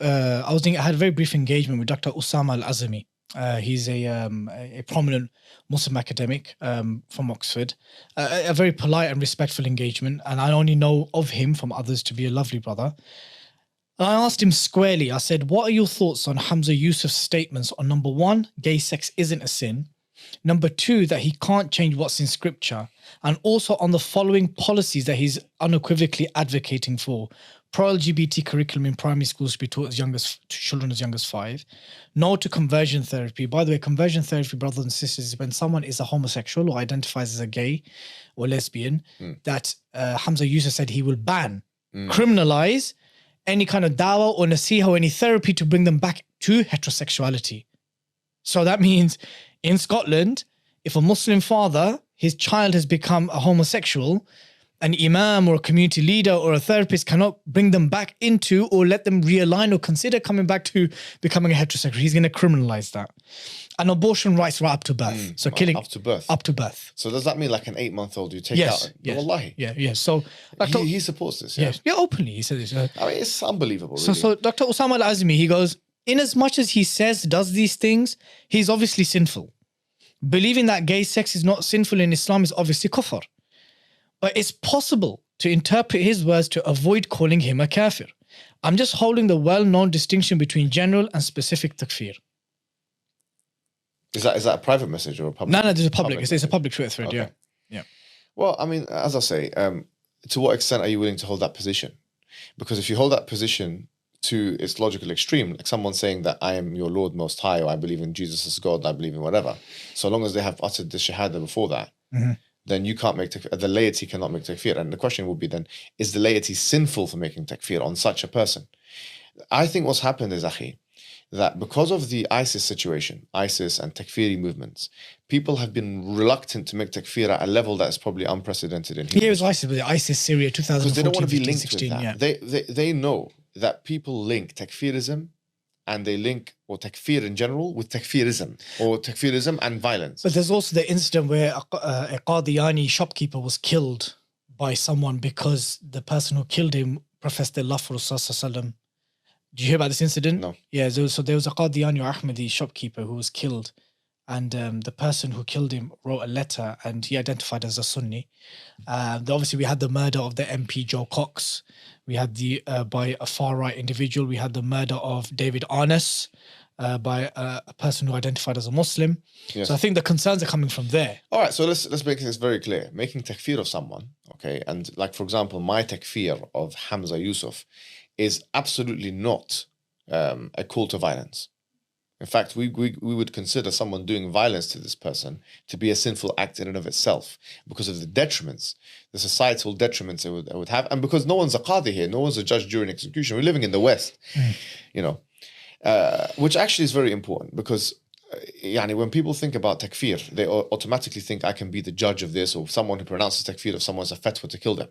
I had a very brief engagement with Dr. Usama Al-Azami. He's a prominent Muslim academic from Oxford. A very polite and respectful engagement, and I only know of him from others to be a lovely brother. And I asked him squarely, I said, what are your thoughts on Humza Yusuf's statements on, number one, gay sex isn't a sin, number two, that he can't change what's in scripture, and also on the following policies that he's unequivocally advocating for. Pro-LGBT curriculum in primary schools to be taught to children as young as 5. No to conversion therapy. By the way, conversion therapy, brothers and sisters, is when someone is a homosexual or identifies as a gay or lesbian, that Humza Yusuf said he will ban, criminalize any kind of dawah or nasiha or any therapy to bring them back to heterosexuality. So that means in Scotland, if a Muslim father, his child has become a homosexual, an imam or a community leader or a therapist cannot bring them back into or let them realign or consider coming back to becoming a heterosexual. He's going to criminalize that. And abortion rights right up to birth. So killing up to birth. Up to birth. So does that mean like an 8-month-old you take out? Yes. Wallahi. Yeah. So he supports this. Yeah. Yeah, openly he says this. I mean, it's unbelievable. Really. So Dr. Usama Al-Azmi, he goes, in as much as he does these things, he's obviously sinful. Believing that gay sex is not sinful in Islam is obviously kufr. But it's possible to interpret his words to avoid calling him a kafir. I'm just holding the well-known distinction between general and specific takfir. Is that a private message or a public? No, there's a public. It's a public Twitter thread. Okay. Yeah. Well, I mean, as I say, to what extent are you willing to hold that position? Because if you hold that position to its logical extreme, like someone saying that I am your Lord Most High, or I believe in Jesus as God, I believe in whatever, so long as they have uttered the shahada before that, then you can't make takfir. The laity cannot make takfir. And the question would be then, is the laity sinful for making takfir on such a person? I think what's happened is, akhi, that because of the ISIS situation, ISIS and takfiri movements, people have been reluctant to make takfir at a level that is probably unprecedented in history. Yeah, it was ISIS, with ISIS Syria 2014, because they don't want to be linked 16, with that. They know that people link takfirism and they link, or takfir in general, with takfirism, or takfirism and violence. But there's also the incident where a Qadiani shopkeeper was killed by someone because the person who killed him professed their love for Rasulullah. Did you hear about this incident? No. Yeah, there was a Qadiani or Ahmadi shopkeeper who was killed, and the person who killed him wrote a letter, and he identified as a Sunni. Obviously, we had the murder of the MP Joe Cox. We had by a far-right individual. We had the murder of David Arness by a person who identified as a Muslim. Yes. So I think the concerns are coming from there. All right, so let's make this very clear. Making takfir of someone, okay, and like, for example, my takfir of Humza Yusuf is absolutely not a call to violence. In fact, we would consider someone doing violence to this person to be a sinful act in and of itself because of the detriments, the societal detriments it would have, and because no one's a qadi here, no one's a judge during execution. We're living in the West, you know, which actually is very important because when people think about takfir, they automatically think I can be the judge of this, or someone who pronounces takfir of someone's a fatwa to kill them.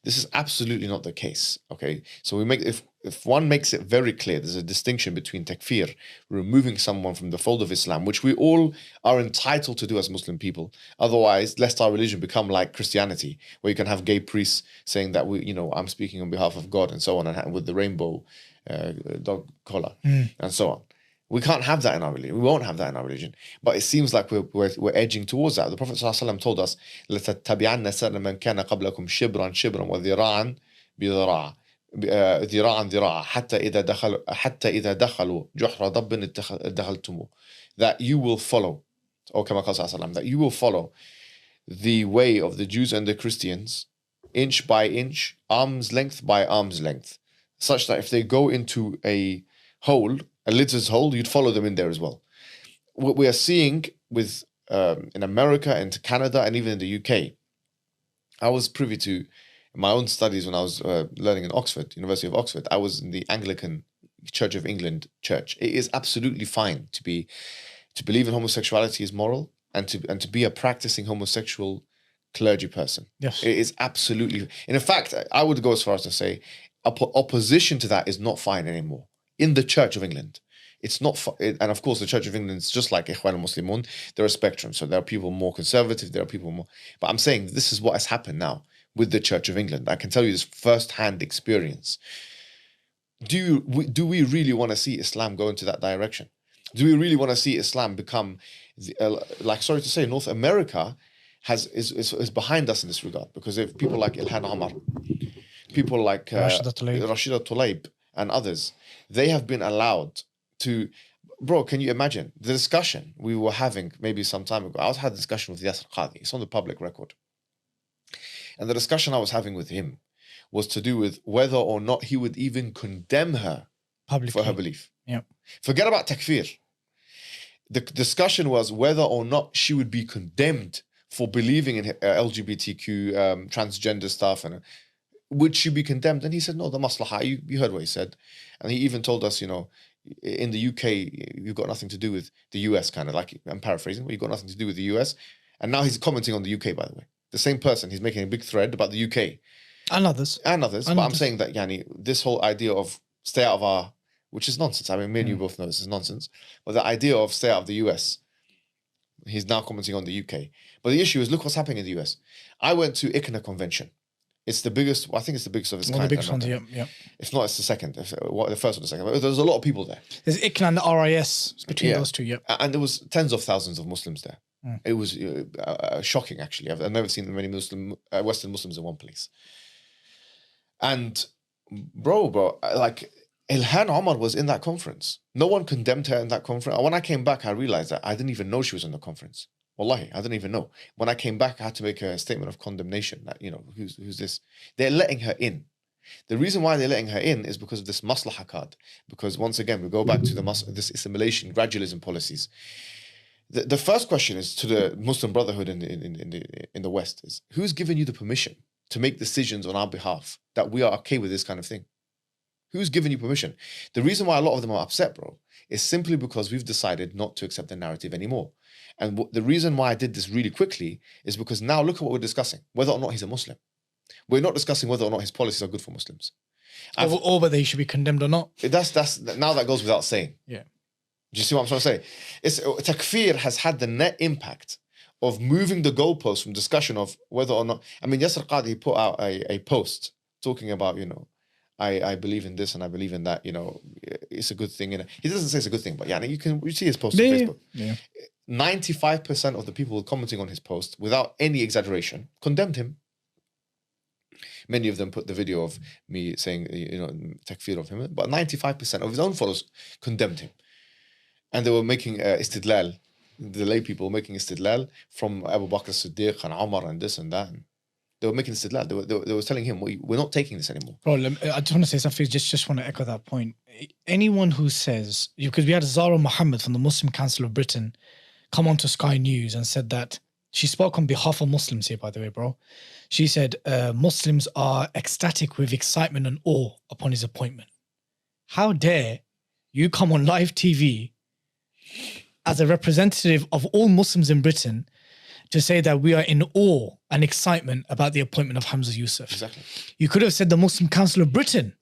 This is absolutely not the case, okay? So if one makes it very clear, there's a distinction between takfir, removing someone from the fold of Islam, which we all are entitled to do as Muslim people. Otherwise, lest our religion become like Christianity, where you can have gay priests saying that I'm speaking on behalf of God and so on, and with the rainbow dog collar and so on. We can't have that in our religion. We won't have that in our religion. But it seems like we're edging towards that. The Prophet ﷺ told us, لَتَتَّبِعَنَّ سَنَّ مَنْ كَانَ قَبْلَكُمْ شِبْرًا شِبْرًا وَذِرَاعًا بِذِرَاعًا ذِرَاعًا ذِرَاعًا حَتَّى إِذَا دَخَلُوا جُحْرَ ضَبٍّ دَخَلْتُمُ. That you will follow, or كما قال ﷺ, that you will follow the way of the Jews and the Christians, inch by inch, arm's length by arm's length, such that if they go into a hole, a lizard's hole, you'd follow them in there as well. What we are seeing with in America and Canada and even in the UK, I was privy to my own studies when I was learning in Oxford, University of Oxford. I was in the Anglican Church of England church. It is absolutely fine to believe in homosexuality is moral and to be a practicing homosexual clergy person. Yes, it is absolutely. And in fact, I would go as far as to say opposition to that is not fine anymore. In the Church of England, it's not, and of course the Church of England is just like Ikhwan al-Muslimun. There are spectrums, so there are people more conservative, there are people more. But I'm saying this is what has happened now with the Church of England. I can tell you this first-hand experience. do we really want to see Islam go into that direction? Do we really want to see Islam become, like, sorry to say, North America is behind us in this regard, because if people like Ilhan Omar, people like Rashida Tlaib and others, they have been allowed to. Bro, can you imagine the discussion we were having maybe some time ago? I had a discussion with Yasser Qadhi. It's on the public record. And the discussion I was having with him was to do with whether or not he would even condemn her publicly for her belief. Yeah. Forget about takfir. The discussion was whether or not she would be condemned for believing in LGBTQ, transgender stuff, and would she be condemned? And he said, no, the maslaha. You heard what he said. And he even told us, in the UK, you've got nothing to do with the US, kind of like, I'm paraphrasing, but you've got nothing to do with the US. And now he's commenting on the UK, by the way. The same person, he's making a big thread about the UK. And others. But I'm saying that, this whole idea of stay out of our, which is nonsense. I mean, me and you both know this is nonsense. But the idea of stay out of the US, he's now commenting on the UK. But the issue is, look what's happening in the US. I went to ICNA convention. It's the biggest, I think it's the biggest of its kind. One of the biggest ones, yeah. If not, it's the second. The first or the second. But there's a lot of people there. There's ICNA and the RIS between those two, yeah. And there was tens of thousands of Muslims there. It was shocking, actually. I've never seen many Western Muslims in one place. And bro, like, Ilhan Omar was in that conference. No one condemned her in that conference. When I came back, I realized that I didn't even know she was in the conference. Wallahi, I didn't even know. When I came back, I had to make a statement of condemnation that, who's this? They're letting her in. The reason why they're letting her in is because of this maslaha card. Because once again, we go back to this assimilation, gradualism policies. The first question is to the Muslim Brotherhood in the West is, who's given you the permission to make decisions on our behalf that we are okay with this kind of thing? Who's given you permission? The reason why a lot of them are upset, bro, is simply because we've decided not to accept the narrative anymore. And the reason why I did this really quickly is because now look at what we're discussing, whether or not he's a Muslim. We're not discussing whether or not his policies are good for Muslims. Or whether he should be condemned or not. That's now that goes without saying. Yeah. Do you see what I'm trying to say? Takfir has had the net impact of moving the goalposts from discussion of whether or not. I mean, Yasser Qadhi put out a post talking about, I believe in this and I believe in that, it's a good thing. He doesn't say it's a good thing, but you see his post on Facebook. Yeah. 95% of the people commenting on his post, without any exaggeration, condemned him. Many of them put the video of me saying, takfir of him, but 95% of his own followers condemned him. And they were making istidlal, the lay people were making istidlal from Abu Bakr as-Siddiq and Umar and this and that. And they were making istidlal. They were telling him, we're not taking this anymore. Bro, I just want to say something, just want to echo that point. Anyone who says, because we had Zara Mohammed from the Muslim Council of Britain come on to Sky News and said that, she spoke on behalf of Muslims here, by the way, bro. She said, Muslims are ecstatic with excitement and awe upon his appointment. How dare you come on live TV as a representative of all Muslims in Britain to say that we are in awe and excitement about the appointment of Humza Yusuf. Exactly. You could have said the Muslim Council of Britain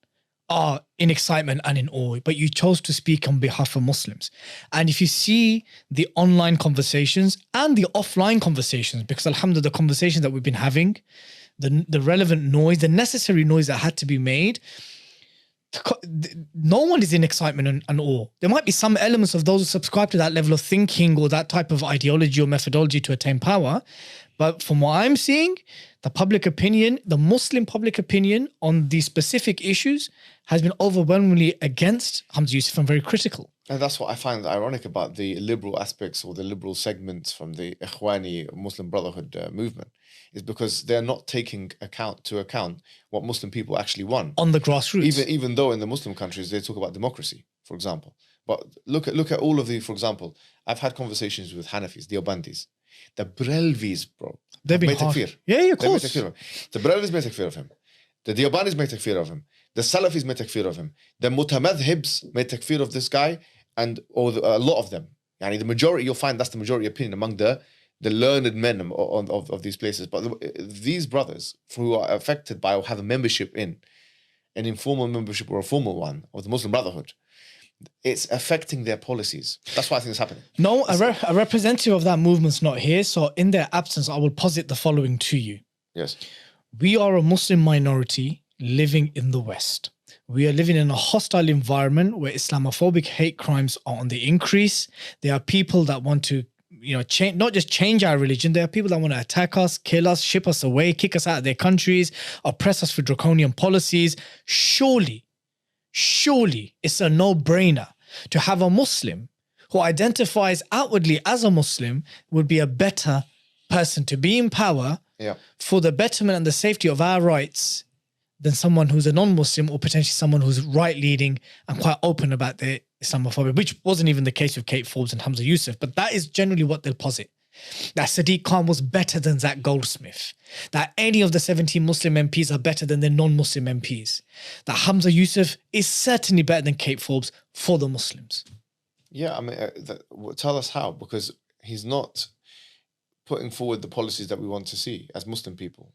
are in excitement and in awe, but you chose to speak on behalf of Muslims. And if you see the online conversations and the offline conversations, because alhamdulillah, the conversations that we've been having, the relevant noise, the necessary noise that had to be made, no one is in excitement and awe. There might be some elements of those who subscribe to that level of thinking or that type of ideology or methodology to attain power. But from what I'm seeing, the public opinion, the Muslim public opinion on these specific issues has been overwhelmingly against Humza Yusuf and very critical. And that's what I find ironic about the liberal aspects or the liberal segments from the Ikhwani Muslim Brotherhood movement, is because they're not taking account what Muslim people actually want on the grassroots. Even though in the Muslim countries they talk about democracy, for example. But look at all of the, for example, I've had conversations with Hanafis, Deobandis, the Brelvis, bro. They've been takfir. Yeah, of course. The Brelvis made takfir of him. The Deobandis made takfir of him. The Salafis made takfir of him. The Mutamadhibs made takfir of this guy, or a lot of them. The majority, you'll find that's the majority opinion among the learned men of these places. But these brothers who are affected by or have a membership in an informal membership or a formal one of the Muslim Brotherhood, it's affecting their policies. That's why I think it's happening. No, a representative of that movement's not here. So in their absence, I will posit the following to you. Yes. We are a Muslim minority living in the West. We are living in a hostile environment where Islamophobic hate crimes are on the increase. There are people that want to, change, not just change our religion. There are people that want to attack us, kill us, ship us away, kick us out of their countries, oppress us for draconian policies. Surely it's a no-brainer to have a Muslim who identifies outwardly as a Muslim would be a better person to be in power for the betterment and the safety of our rights than someone who's a non-Muslim or potentially someone who's right-leading and quite open about their Islamophobia, which wasn't even the case with Kate Forbes and Humza Yusuf. But that is generally what they'll posit. That Sadiq Khan was better than Zach Goldsmith. That any of the 17 Muslim MPs are better than their non-Muslim MPs. That Humza Yusuf is certainly better than Kate Forbes for the Muslims. Yeah, I mean, tell us how, because he's not putting forward the policies that we want to see as Muslim people.